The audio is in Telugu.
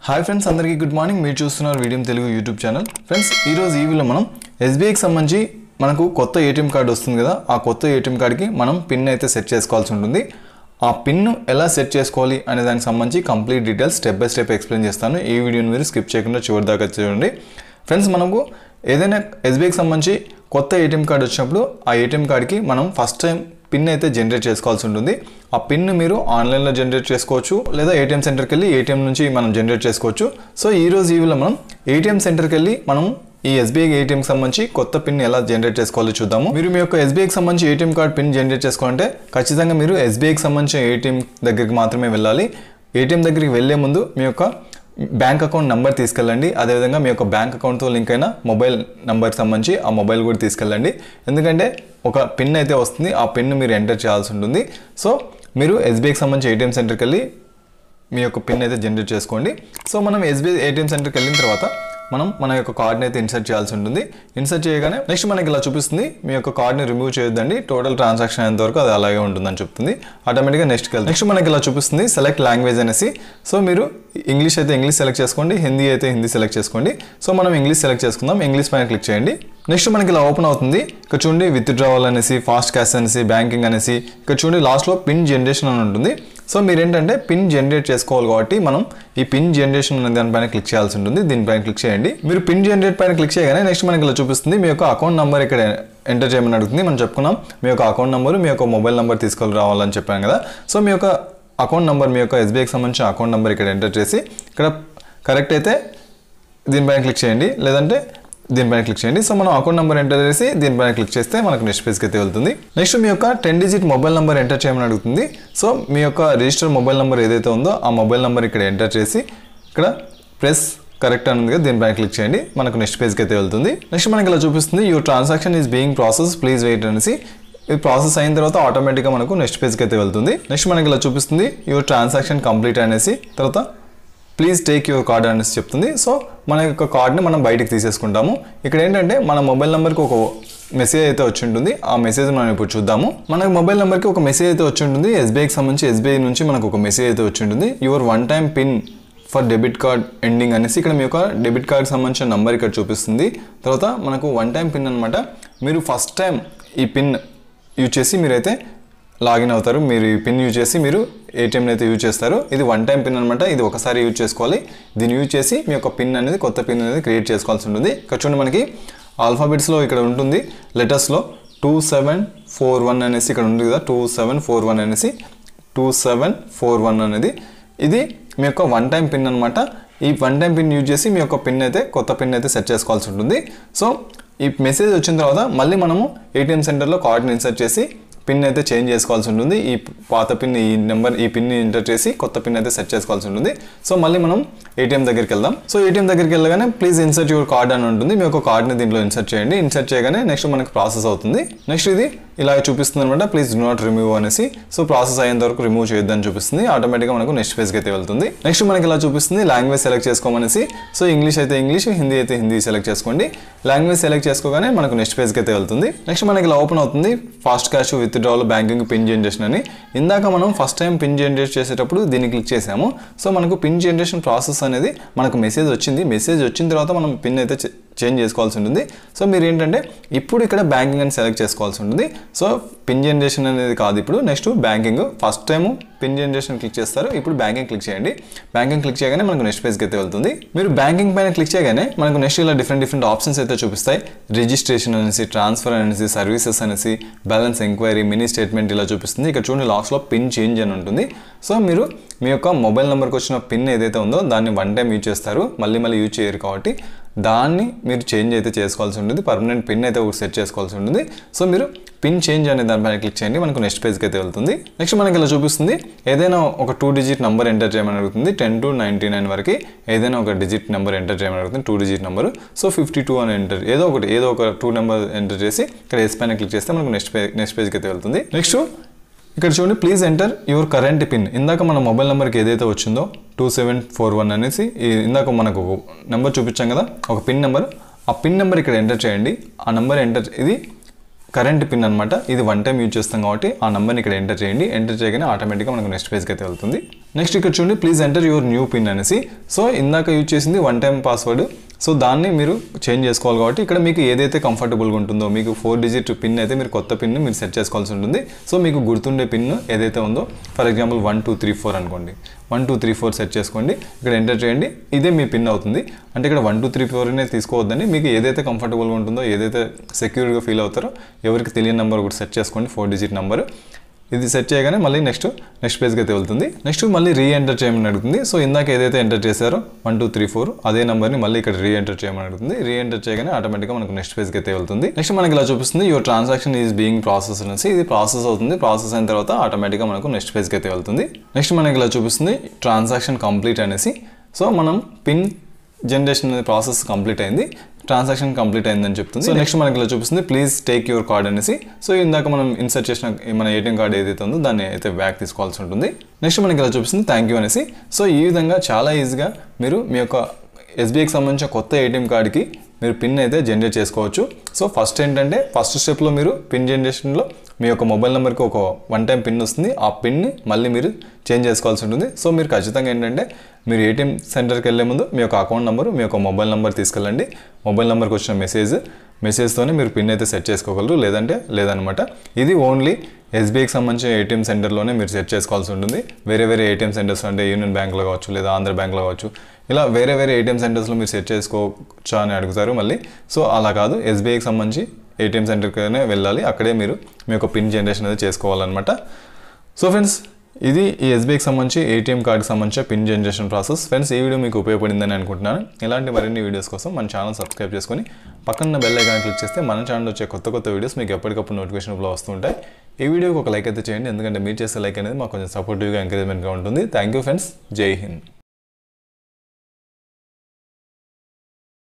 హాయ్ ఫ్రెండ్స్, అందరికీ గుడ్ మార్నింగ్. మీరు చూస్తున్నారు Veediyam Telugu YouTube channel. Friends, ఈరోజు ఈ వీడియోలో మనం ఎస్బీఐకి సంబంధించి మనకు కొత్త ఏటీఎం కార్డు వస్తుంది కదా, ఆ కొత్త ఏటీఎం కార్డుకి మనం పిన్ అయితే సెట్ చేసుకోవాల్సి ఉంటుంది. ఆ పిన్ను ఎలా సెట్ చేసుకోవాలి అనే దానికి సంబంధించి complete details step by step explain చేస్తాను. ఈ వీడియోని మీరు స్కిప్ చేయకుండా చివరి దాకా చూడండి. ఫ్రెండ్స్, మనకు ఏదైనా ఎస్బీఐకి సంబంధించి కొత్త ఏటీఎం కార్డు వచ్చినప్పుడు ఆ ఏటీఎం కార్డుకి మనం ఫస్ట్ టైం పిన్ అయితే జనరేట్ చేసుకోవాల్సి ఉంటుంది. ఆ పిన్ మీరు ఆన్లైన్లో జనరేట్ చేసుకోవచ్చు, లేదా ఏటీఎం సెంటర్కి వెళ్ళి ఏటీఎం నుంచి మనం జనరేట్ చేసుకోవచ్చు. సో ఈ రోజు ఈ వీడియోలో మనం ఏటీఎం సెంటర్కి వెళ్ళి మనం ఈ ఎస్బీఐ ఏటీఎంకి సంబంధించి కొత్త పిన్ ఎలా జనరేట్ చేసుకోవాలో చూద్దాము. మీరు మీ యొక్క ఎస్బీఐకి సంబంధించి ఏటీఎం కార్డ్ పిన్ జనరేట్ చేసుకోవాలంటే ఖచ్చితంగా మీరు ఎస్బీఐకి సంబంధించిన ఏటీఎం దగ్గరికి మాత్రమే వెళ్ళాలి. ఏటీఎం దగ్గరికి వెళ్ళే ముందు మీ యొక్క బ్యాంక్ అకౌంట్ నెంబర్ తీసుకెళ్ళండి. అదేవిధంగా మీ యొక్క బ్యాంక్ అకౌంట్తో లింక్ అయిన మొబైల్ నెంబర్కి సంబంధించి ఆ మొబైల్ కూడా తీసుకెళ్ళండి. ఎందుకంటే ఒక పిన్ అయితే వస్తుంది, ఆ పిన్ మీరు ఎంటర్ చేయాల్సి ఉంటుంది. సో మీరు ఎస్బీఐకి సంబంధించి ఏటీఎం సెంటర్కి వెళ్ళి మీ యొక్క పిన్ అయితే జనరేట్ చేసుకోండి. సో మనం ఎస్బీఐ ఏటీఎం సెంటర్కి వెళ్ళిన తర్వాత మన యొక్క కార్డ్ని అయితే ఇన్సర్ట్ చేయాల్సి ఉంటుంది. ఇన్సర్ట్ చేయగానే నెక్స్ట్ మనకి ఇలా చూపిస్తుంది, మీ యొక్క కార్డ్ని రిమూవ్ చేయొద్దండి, టోటల్ ట్రాన్సాక్షన్ అయ్యేంత వరకు అది అలాగే ఉంటుందని చెప్తుంది. ఆటోమేటిక్గా నెక్స్ట్ మనకి ఇలా చూపిస్తుంది సెలెక్ట్ లాంగ్వేజ్ అనేసి. సో మీరు ఇంగ్లీష్ అయితే ఇంగ్లీష్ సెలెక్ట్ చేసుకోండి, హిందీ అయితే హిందీ సెలెక్ట్ చేసుకోండి. సో మనం ఇంగ్లీష్ సెలెక్ట్ చేసుకుందాం. ఇంగ్లీష్ పైన క్లిక్ చేయండి. నెక్స్ట్ మనకి ఇలా ఓపెన్ అవుతుంది. ఇక్కడ చూడండి విత్డ్రావల్ అనేసి, ఫాస్ట్ క్యాష్ అనేసి, బ్యాంకింగ్ అనేసి, ఇక్కడ చూడండి లాస్ట్లో పిన్ జనరేషన్ అని ఉంటుంది. సో మీరు ఏంటంటే పిన్ జనరేట్ చేసుకోవాలి కాబట్టి మనం ఈ పిన్ జనరేషన్ అనే దానిపైన క్లిక్ చేయాల్సి ఉంటుంది. దీనిపైన క్లిక్ చేయండి. మీరు పిన్ జనరేట్ పైన క్లిక్ చేయగానే నెక్స్ట్ మనకి ఇలా చూపిస్తుంది, మీ యొక్క అకౌంట్ నెంబర్ ఇక్కడ ఎంటర్ చేయమని అడుగుతుంది. మనం చెప్పుకున్నాం మీ యొక్క అకౌంట్ నెంబర్, మీ యొక్క మొబైల్ నెంబర్ తీసుకొని రావాలని చెప్పాను కదా. సో మీ యొక్క అకౌంట్ నెంబర్, మీ యొక్క ఎస్బీఐకి సంబంధించిన అకౌంట్ నెంబర్ ఇక్కడ ఎంటర్ చేసి ఇక్కడ కరెక్ట్ అయితే దీనిపైన క్లిక్ చేయండి, లేదంటే దీనిపైన క్లిక్ చేయండి. సో మనం అకౌంట్ నెంబర్ ఎంటర్ చేసి దీనిపైన క్లిక్ చేస్తే మనకు నెక్స్ట్ పేజ్కి అయితే వెళ్తుంది. నెక్స్ట్ మీ యొక్క 10 డిజిట్ మొబైల్ నెంబర్ ఎంటర్ చేయమని అడుగుతుంది. సో మీ యొక్క రిజిస్టర్ మొబైల్ నెంబర్ ఏదైతే ఉందో ఆ మొబైల్ నెంబర్ ఇక్కడ ఎంటర్ చేసి ఇక్కడ ప్రెస్ కరెక్ట్ అని ఉంది, దీనిపైన క్లిక్ చేయండి. మనకు నెక్స్ట్ పేజ్కి అయితే వెళ్తుంది. నెక్స్ట్ మనకి ఇలా చూపిస్తుంది your transaction is being process, please wait అనేసి. ఇది ప్రాసెస్ అయిన తర్వాత ఆటోమేటిక్గా మనకు నెక్స్ట్ పేజ్కి అయితే వెళ్తుంది. నెక్స్ట్ మనకి ఇలా చూపిస్తుంది యువర్ ట్రాన్సాక్షన్ కంప్లీట్ అనేసి, తర్వాత ప్లీజ్ టేక్ యువర్ కార్డ్ అనేసి చెప్తుంది. సో మన యొక్క కార్డ్ని మనం బయటకు తీసేసుకుంటాము. ఇక్కడ ఏంటంటే మన మొబైల్ నెంబర్కి ఒక మెసేజ్ అయితే వచ్చి ఉంటుంది. ఆ మెసేజ్ మనం ఇప్పుడు చూద్దాము. మన మొబైల్ నెంబర్కి ఒక మెసేజ్ అయితే వచ్చి ఉంటుంది. ఎస్బీఐకి సంబంధించి ఎస్బీఐ నుంచి మనకు ఒక మెసేజ్ అయితే వచ్చి ఉంటుంది. Your one time pin for debit card ending అనేసి. ఇక్కడ మీ యొక్క డెబిట్ కార్డ్కి సంబంధించిన నెంబర్ ఇక్కడ చూపిస్తుంది. తర్వాత మనకు వన్ టైం పిన్ అనమాట. మీరు ఫస్ట్ టైం ఈ పిన్ యూజ్ చేసి మీరైతే లాగిన్ అవుతారు. మీరు ఈ పిన్ యూజ్ చేసి మీరు ఏటీఎంని అయితే యూజ్ చేస్తారు. ఇది వన్ టైం పిన్ అనమాట. ఇది ఒకసారి యూజ్ చేసుకోవాలి. దీన్ని యూజ్ చేసి మీ యొక్క పిన్ అనేది, కొత్త పిన్ అనేది క్రియేట్ చేసుకోవాల్సి ఉంటుంది. ఇక్కడ చూడండి మనకి ఆల్ఫాబెట్స్లో ఇక్కడ ఉంటుంది, లెటర్స్లో 2741 అనేసి ఇక్కడ ఉంటుంది కదా, 2741 అనేసి, 2741 అనేది ఇది మీ యొక్క వన్ టైం పిన్ అనమాట. ఈ వన్ టైం పిన్ యూజ్ చేసి మీ యొక్క పిన్ అయితే, కొత్త పిన్ అయితే సెట్ చేసుకోవాల్సి ఉంటుంది. సో ఈ మెసేజ్ వచ్చిన తర్వాత మళ్ళీ మనము ఏటీఎం సెంటర్లో కార్డ్ని ఇన్సర్ట్ చేసి పిన్ అయితే చేంజ్ చేసుకోవాల్సి ఉంటుంది. ఈ పాత పిన్, ఈ నెంబర్, ఈ పిన్ని ఎంటర్ చేసి కొత్త పిన్ అయితే సెట్ చేసుకోవాల్సి ఉంటుంది. సో మళ్ళీ మనం ఏటీఎం దగ్గరికి వెళ్దాం. సో ఏటీఎం దగ్గరికి వెళ్ళగానే ప్లీజ్ ఇన్సర్ట్ యువర్ కార్డ్ అని ఉంటుంది. మీ యొక్క కార్డ్ని దీంట్లో ఇన్సర్ట్ చేయండి. ఇన్సర్ట్ చేయగానే నెక్స్ట్ మనకి ప్రాసెస్ అవుతుంది. నెక్స్ట్ ఇది ఇలా చూపిస్తుంది అనమాట, ప్లీజ్ డూ నాట్ రిమూవ్ అనేసి. సో ప్రాసెస్ అయ్యేంత వరకు రిమూవ్ చేయొద్దని చూపిస్తుంది. ఆటోమేటిక్గా మనకు నెక్స్ట్ పేజ్కి అయితే వెళ్తుంది. నెక్స్ట్ మనకి ఇలా చూపిస్తుంది లాంగ్వేజ్ సెలెక్ట్ చేసుకోమనేసి. సో ఇంగ్లీష్ అయితే ఇంగ్లీష్, హిందీ అయితే హిందీ సెలెక్ట్ చేసుకోండి. లాంగ్వేజ్ సెలెక్ట్ చేసుకోగానే మనకు నెక్స్ట్ పేజ్కి అయితే వెళ్తుంది. నెక్స్ట్ మనకి ఇలా ఓపెన్ అవుతుంది fast cash, withdrawal, banking, pin generation అని. ఇందాక మనం ఫస్ట్ టైం పిన్ జనరేట్ చేసేటప్పుడు దీన్ని క్లిక్ చేసాము. సో మనకు పిన్ జనరేషన్ ప్రాసెస్ అనేది మనకు మెసేజ్ వచ్చింది. మెసేజ్ వచ్చిన తర్వాత మనం పిన్ అయితే చేంజ్ చేసుకోవాల్సి ఉంటుంది. సో మీరు ఏంటంటే ఇప్పుడు ఇక్కడ బ్యాంకింగ్ అని సెలెక్ట్ చేసుకోవాల్సి ఉంటుంది. సో పిన్ జనరేషన్ అనేది కాదు, ఇప్పుడు next banking. First time pin generation click చేస్తారు, ఇప్పుడు బ్యాంకింగ్ క్లిక్ చేయండి. బ్యాంకింగ్ క్లిక్ చేయగానే మనకు నెక్స్ట్ పేజ్కి అయితే వెళ్తుంది. మీరు బ్యాంకింగ్ పైన క్లిక్ చేయగానే మనకు నెక్స్ట్ ఇలా డిఫరెంట్ ఆప్షన్స్ అయితే చూపిస్తాయి. రిజిస్ట్రేషన్ అనేసి, ట్రాన్స్ఫర్ అనేసి, సర్వీసెస్ అనేసి, బ్యాలెన్స్ ఎంక్వైరీ, మినీ స్టేట్మెంట్ ఇలా చూపిస్తుంది. ఇక్కడ చూడండి లాస్ట్లో పిన్ చేంజ్ అని ఉంటుంది. సో మీరు మీ యొక్క మొబైల్ నెంబర్కి వచ్చిన పిన్ ఏదైతే ఉందో దాన్ని వన్ టైం యూజ్ చేస్తారు, మళ్ళీ యూజ్ చేయరు కాబట్టి దాన్ని మీరు చేంజ్ అయితే చేసుకోవాల్సి ఉంటుంది. పర్మనెంట్ పిన్ అయితే ఒకటి సెట్ చేసుకోవాల్సి ఉంటుంది. సో మీరు పిన్ చేంజ్ అనే దానిపైన క్లిక్ చేయండి. మనకు నెక్స్ట్ పేజ్కి అయితే వెళ్తుంది. నెక్స్ట్ మనకి ఇలా చూపిస్తుంది ఏదైనా ఒక 2 డిజిట్ నెంబర్ ఎంటర్ చేయమని అడుగుతుంది. 10 to 99 వరకు ఏదైనా ఒక డిజిట్ నెంబర్ ఎంటర్ చేయమని అడుగుతుంది, 2 డిజిట్ నెంబర్. సో 52 అని ఏదో ఒక 2 నెంబర్ ఎంటర్ చేసి ఇక్కడ ఎస్ పైన క్లిక్ చేస్తే మనకు నెక్స్ట్ పేజ్కి అయితే వెళ్తుంది. నెక్స్ట్ ఇక్కడ చూడండి please enter your current pin. ఇందాక మన మొబైల్ నెంబర్కి ఏదైతే వచ్చిందో 2741 అనేసి, ఇందాక మనకు నెంబర్ చూపించాం కదా, ఒక పిన్ నెంబర్. ఆ పిన్ నెంబర్ ఇక్కడ ఎంటర్ చేయండి. ఆ నెంబర్ ఇది కరెంట్ పిన్ అనమాట. ఇది వన్ టైం యూజ్ చేస్తాం కాబట్టి ఆ నెంబర్ని ఇక్కడ ఎంటర్ చేయండి. ఎంటర్ చేయగానే ఆటోమేటిక్గా మనకు నెక్స్ట్ పేజ్కి అయితే వెళ్తుంది. నెక్స్ట్ ఇక్కడ చూడండి please enter your new pin అనేసి. సో ఇందాక యూజ్ చేసింది 1 టైం పాస్వర్డ్. సో దాన్ని మీరు చేంజ్ చేసుకోవాలి కాబట్టి ఇక్కడ మీకు ఏదైతే కంఫర్టబుల్గా ఉంటుందో మీకు 4 డిజిట్ పిన్ అయితే మీరు కొత్త పిన్ మీరు సెట్ చేసుకోవాల్సి ఉంటుంది. సో మీకు గుర్తుండే పిన్ ఏదైతే ఉందో ఫర్ ఎగ్జాంపుల్ 1 2 3 4 అనుకోండి. 1 2 3 4 సెట్ చేసుకోండి, ఇక్కడ ఎంటర్ చేయండి, ఇదే మీ పిన్ అవుతుంది. అంటే ఇక్కడ 1 2 3 4 అనే తీసుకోవద్దని, మీకు ఏదైతే కంఫర్టబుల్గా ఉంటుందో ఏదైతే సెక్యూర్గా ఫీల్ అవుతారో ఎవరికి తెలియని నెంబర్ కూడా సెట్ చేసుకోండి, 4 డిజిట్ నెంబర్. ఇది సెట్ చేయగానే మళ్ళీ నెక్స్ట్ పేజ్కి అయితే వెళ్తుంది. నెక్స్ట్ మళ్ళీ రీఎంటర్ చేయమని అడుగుతుంది. సో ఇందాక ఏదైతే ఎంటర్ చేశారో 1 2 3 4 అదే నెంబర్ని మళ్ళీ ఇక్కడ రీఎంటర్ చేయమని అడుగుతుంది. రీఎంటర్ చేయగానే ఆటోమేటిక్గా మనకు నెక్స్ట్ పేజ్కి అయితే వెళ్తుంది. నెక్స్ట్ మనకి ఇలా చూపిస్తుంది your transaction is being process అనేసి. ఇది ప్రాసెస్ అవుతుంది, ప్రాసెస్ అయిన తర్వాత ఆటోమేటిక్గా మనకు నెక్స్ట్ పేజ్కి అయితే వెళ్తుంది. నెక్స్ట్ మనకి ఇలా చూపిస్తుంది ట్రాన్సాక్షన్ కంప్లీట్ అనేసి. సో మనం పిన్ జనరేషన్ అనే ప్రాసెస్ కంప్లీట్ అయింది, ట్రాన్సాక్షన్ కంప్లీట్ అయిందని చెప్తుంది. సో నెక్స్ట్ మనకి ఇలా చూపిస్తుంది ప్లీజ్ టేక్ యువర్ కార్డ్ అనేసి. సో ఇందాక మనం ఇన్సర్ట్ చేసిన మన ఏటీఎం కార్డ్ ఏదైతే ఉందో దాన్ని అయితే బ్యాక్ తీసుకోవాల్సి ఉంటుంది. నెక్స్ట్ మనకి ఇలా చూపిస్తుంది థ్యాంక్ యూ అనేసి. సో ఈ విధంగా చాలా ఈజీగా మీరు మీ యొక్క ఎస్బీఐకి సంబంధించిన కొత్త ఏటీఎం కార్డ్కి మీరు పిన్ అయితే జనరేట్ చేసుకోవచ్చు. సో ఫస్ట్ ఏంటంటే ఫస్ట్ స్టెప్లో మీరు పిన్ జనరేషన్లో మీ యొక్క మొబైల్ నెంబర్కి ఒక 1 టైం పిన్ వస్తుంది, ఆ పిన్ని మళ్ళీ మీరు చేంజ్ చేసుకోవాల్సి ఉంటుంది. సో మీరు ఖచ్చితంగా ఏంటంటే మీరు ఏటీఎం సెంటర్కి వెళ్ళే ముందు మీ యొక్క అకౌంట్ నెంబరు మీ యొక్క మొబైల్ నెంబర్ తీసుకెళ్ళండి. మొబైల్ నెంబర్కి వచ్చిన మెసేజ్తోనే మీరు పిన్ అయితే సెట్ చేసుకోగలరు, లేదంటే లేదనమాట. ఇది ఓన్లీ ఎస్బీఐకి సంబంధించిన ఏటీఎం సెంటర్లోనే మీరు సెట్ చేసుకోవాల్సి ఉంటుంది. వేరే ఏటీఎం సెంటర్స్ అంటే యూనియన్ బ్యాంక్లో కావచ్చు లేదా ఆంధ్ర బ్యాంక్లో కావచ్చు, ఇలా వేరే ఏటీఎం సెంటర్స్లో మీరు సెట్ చేసుకోవచ్చా అని అడుగుతారు మళ్ళీ. సో అలా కాదు, ఎస్బీఐకి సంబంధించి ఏటీఎం సెంటర్కనే వెళ్ళాలి, అక్కడే మీరు మీ యొక్క పిన్ జనరేషన్ అయితే చేసుకోవాలన్నమాట. సో ఫ్రెండ్స్ ఇది ఈ ఎస్బీఐకి సంబంధించి ఏటీఎం కార్డ్కి సంబంధించిన పిన్ జనరేషన్ ప్రాసెస్. ఫ్రెండ్స్ ఈ వీడియో మీకు ఉపయోగపడిందని అనుకుంటున్నాను. ఇలాంటి మరిన్ని వీడియోస్ కోసం మన ఛానల్ సబ్స్క్రైబ్ చేసుకొని పక్కన బెల్ ఐకాన్ క్లిక్ చేస్తే మన ఛానల్ వచ్చే కొత్త వీడియోస్ మీకు ఎప్పటికప్పుడు నోటిఫికేషన్లో వస్తుంటాయి. ఈ వీడియోకి ఒక లైక్ అయితే చేయండి, ఎందుకంటే మీరు చేసే లైక్ అనేది మాకు కొంచెం సపోర్టివ్గా ఎంకరేజ్మెంట్గా ఉంటుంది. థ్యాంక్ యూ ఫ్రెండ్స్, జై హింద్.